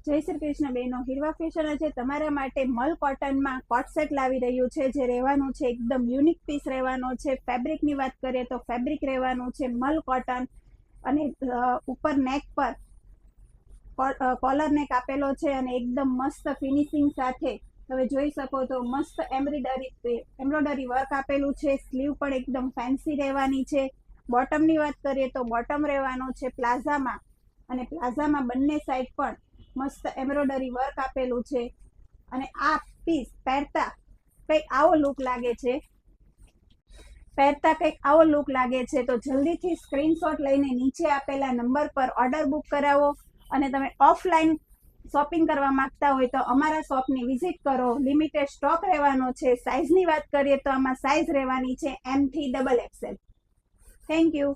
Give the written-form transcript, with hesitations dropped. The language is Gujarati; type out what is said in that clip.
જય શ્રી કૃષ્ણ બહેનો, હીરવા ફેશન આજે તમારા માટે મલ કોટનમાં કોટ સેટ લાવી રહ્યું છે, જે રહેવાનું છે એકદમ યુનિક પીસ રહેવાનો છે. ફેબ્રિકની વાત કરીએ તો ફેબ્રિક રહેવાનું છે મલ કોટન, અને ઉપર નેક પર કોલર નેક આપેલો છે અને એકદમ મસ્ત ફિનિશિંગ સાથે તમે જોઈ શકો તો મસ્ત એમ્બ્રોઇડરી વર્ક આપેલું છે. સ્લીવ પણ એકદમ ફેન્સી રહેવાની છે. બોટમની વાત કરીએ તો બોટમ રહેવાનો છે પ્લાઝામાં, અને પ્લાઝામાં બંને સાઈડ પણ મસ્ત એમ્બ્રોઇડરી વર્ક આપેલું છે. અને આ પીસ પહેરતા કંઈક આવો લુક લાગે છે તો જલ્દીથી સ્ક્રીનશોટ લઈને નીચે આપેલા નંબર પર ઓર્ડર બુક કરાવો. અને તમે ઓફલાઈન શોપિંગ કરવા માંગતા હોય તો અમારા શોપની વિઝિટ કરો. લિમિટેડ સ્ટોક રહેવાનો છે. સાઇઝની વાત કરીએ તો આમાં સાઇઝ રહેવાની છે M થી XXL. Thank you.